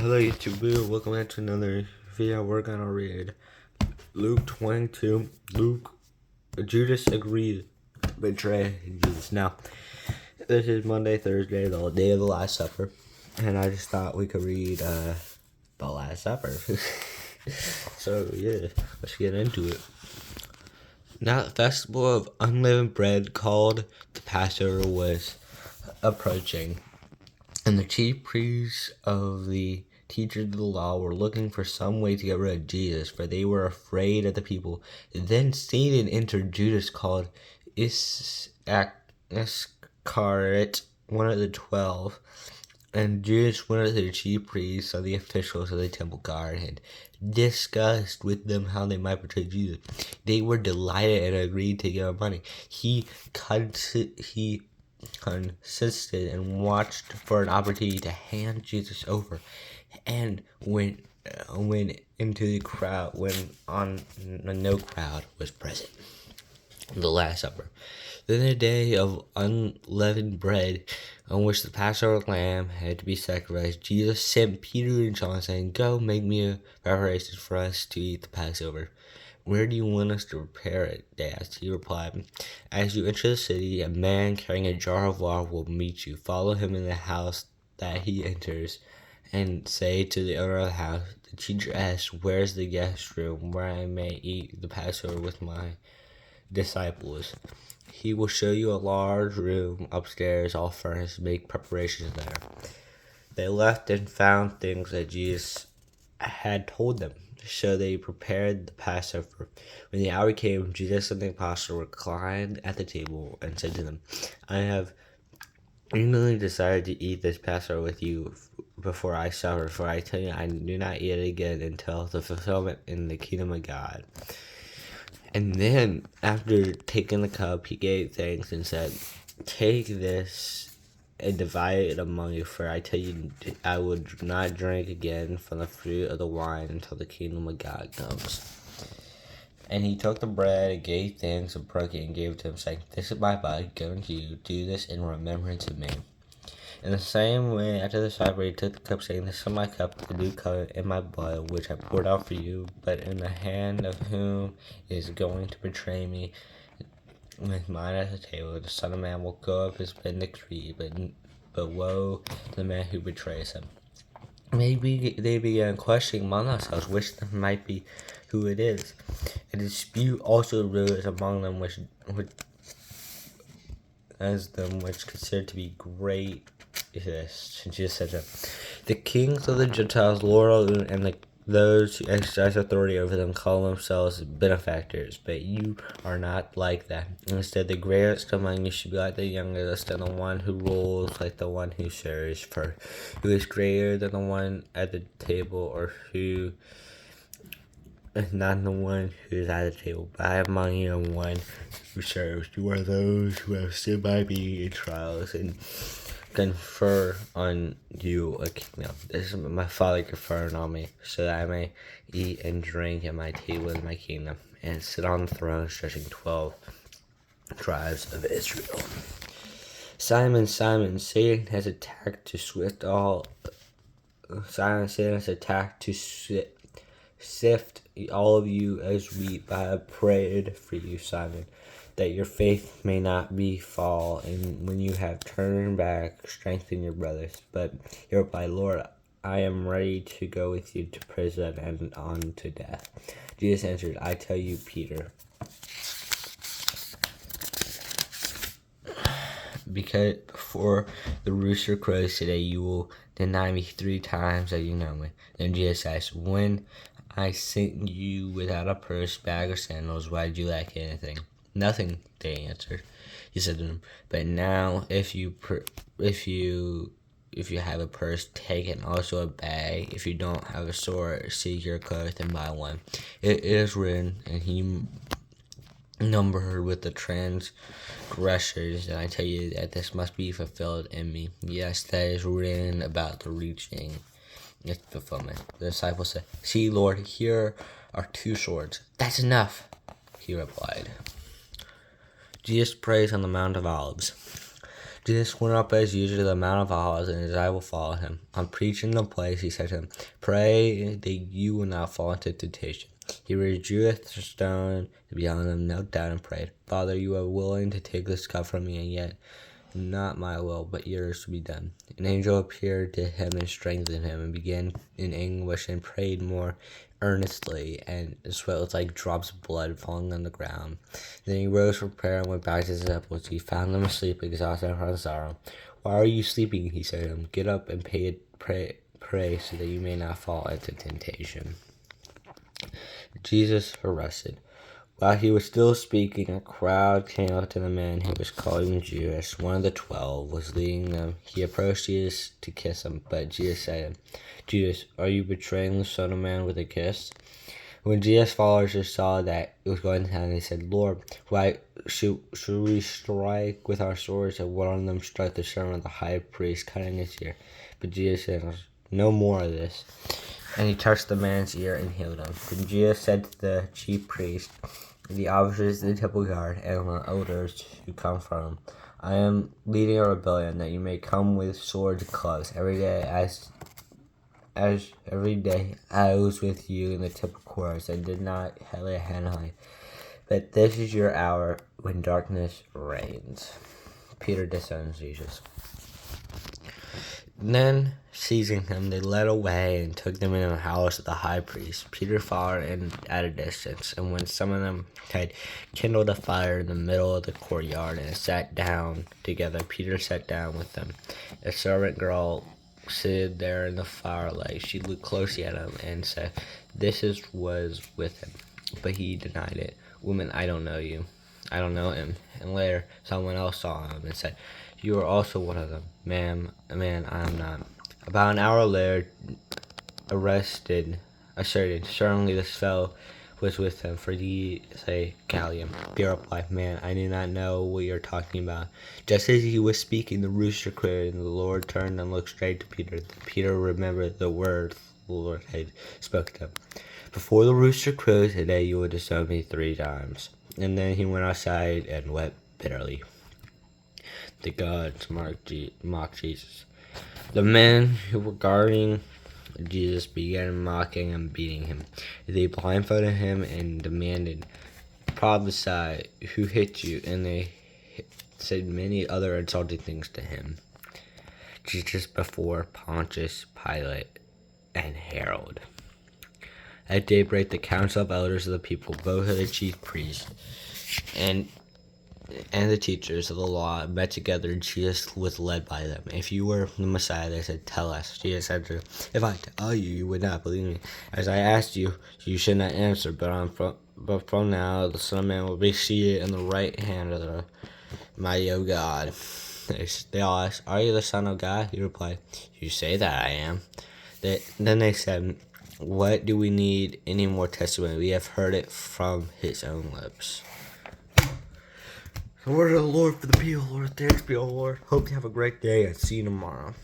Hello YouTube, welcome back to another video. We're gonna read Luke 22. Judas agreed to betray Jesus. Now, this is Monday, Thursday, the day of the Last Supper, and I just thought we could read the Last Supper. So yeah, let's get into it. Now, the festival of unleavened bread, called the Passover, was approaching, and the chief priests of the teachers of the law were looking for some way to get rid of Jesus, for they were afraid of the people. Then Satan entered Judas, called Iscariot, one of the 12. And Judas went to the chief priests and the officials of the temple guard and discussed with them how they might betray Jesus. They were delighted and agreed to give him money. He consisted and watched for an opportunity to hand Jesus over, and went into the crowd when no crowd was present. The Last Supper. Then the day of unleavened bread, on which the Passover lamb had to be sacrificed, Jesus sent Peter and John, saying, "Go, make me a preparation for us to eat the Passover." "Where do you want us to prepare it?" they asked. He replied, "As you enter the city, a man carrying a jar of water will meet you. Follow him in the house that he enters, and say to the owner of the house, 'The teacher asks, where is the guest room where I may eat the Passover with my disciples? He will show you a large room upstairs, all furnished. Make preparations there.'" They left and found things that Jesus had told them. So they prepared the Passover. When the hour came, Jesus and the apostles reclined at the table and said to them, "I have eagerly desired to eat this Passover with you before I suffer, for I tell you, I do not eat it again until the fulfillment in the kingdom of God." And then, after taking the cup, he gave thanks and said, "Take this and divide it among you, for I tell you, I would not drink again from the fruit of the wine until the kingdom of God comes." And he took the bread and gave thanks and broke it and gave it to him, saying, "This is my body given to you. Do this in remembrance of me." In the same way, after the supper, he took the cup, saying, "This is my cup, the new covenant in my blood, which I poured out for you. But in the hand of whom is going to betray me, with mine at the table, the Son of Man will go up as been decreed, but woe to the man who betrays him." Maybe they began questioning among themselves which might be who it is. A dispute also arose among them, which considered to be great. Jesus said to them, "The kings of the Gentiles lord over them, and those who exercise authority over them call themselves benefactors. But you are not like that. Instead, the greatest among you should be like the youngest, and the one who rules like the one who serves. For who is greater than the one at the table, or who is not the one who is at the table? But I among you am one who serves. You are those who have stood by me in trials, and confer on you a kingdom. This is my Father conferring on me, so that I may eat and drink at my table in my kingdom, and sit on the throne, stretching 12 tribes of Israel. Simon, Simon, Satan has attacked to sift all of you as wheat, but I have prayed for you, Simon, that your faith may not be fall, and when you have turned back, strengthen your brothers. But he replied, "Lord, I am ready to go with you to prison and on to death." Jesus answered, "I tell you, Peter, because before the rooster crows today, you will deny me 3 times that you know me." Then Jesus asked, "When I sent you without a purse, bag, or sandals, why did you lack anything?" "Nothing," they answered. He said to them, "But now, if you have a purse, take it, and also a bag. If you don't have a sword, seek your clothes and buy one. It is written, and he numbered with the transgressors, and I tell you that this must be fulfilled in me." Yes, that is written about the reaching its fulfillment. The disciples said, "See, Lord, here are 2 swords." "That's enough," he replied. Jesus prays on the Mount of Olives. Jesus went up as usual to the Mount of Olives, and his disciples followed him. On preaching the place, he said to them, "Pray that you will not fall into temptation." He withdrew the stone beyond them, knelt down, and prayed, "Father, you are willing to take this cup from me, and yet not my will, but yours to be done." An angel appeared to him and strengthened him, and began in anguish and prayed more earnestly, and sweat was like drops of blood falling on the ground. Then he rose for prayer and went back to his disciples. He found them asleep, exhausted from sorrow. "Why are you sleeping?" he said to them. "Get up and pray so that you may not fall into temptation." Jesus arrested. While he was still speaking, a crowd came up to the man who was called Judas. One of the 12 was leading them. He approached Jesus to kiss him, but Jesus said to him, "Judas, are you betraying the Son of Man with a kiss?" When Jesus' followers saw that it was going to happen, they said, "Lord, why should we strike with our swords?" And one of them struck the servant of the high priest, cutting his ear. But Jesus said, "No more of this." And he touched the man's ear and healed him. Then Jesus said to the chief priest, the officers of the temple guard, and the elders who come from him, "I am leading a rebellion, that you may come with swords and clubs every day every day I was with you in the temple courts and did not lay a hand on you. But this is your hour when darkness reigns." Peter disowns Jesus. Then, seizing him, they led away and took them into the house of the high priest. Peter followed in at a distance, and when some of them had kindled a fire in the middle of the courtyard and sat down together, Peter sat down with them. A servant girl stood there in the firelight. She looked closely at him and said, "This was with him." But he denied it. "Woman, I don't know you. I don't know him." And later, someone else saw him and said, "You are also one of them." Man, I am not." About an hour later, asserted, "Certainly this fellow was with him, for ye say Galilean." Peter replied, "Man, I do not know what you are talking about." Just as he was speaking, the rooster crowed, and the Lord turned and looked straight to Peter. Peter remembered the words the Lord had spoken to him. "Before the rooster crows today, you will disown me 3 times. And then he went outside and wept bitterly. The gods mocked Jesus. The men who were guarding Jesus began mocking and beating him. They blindfolded him and demanded, "Prophesy, who hit you?" And they said many other insulting things to him. Jesus before Pontius Pilate and Herod. At daybreak, the council of elders of the people, both of the chief priests and the teachers of the law, met together, and Jesus was led by them. "If you were the Messiah," they said, "tell us." Jesus answered, "If I tell you, you would not believe me. As I asked you, you should not answer. But from now, the Son of Man will be seated in the right hand of the mighty of God." They all asked, "Are you the Son of God?" He replied, "You say that I am." Then they said, "What do we need any more testimony? We have heard it from his own lips." The word of the Lord for the people, Lord. Thanks be, O Lord. Hope you have a great day, and see you tomorrow.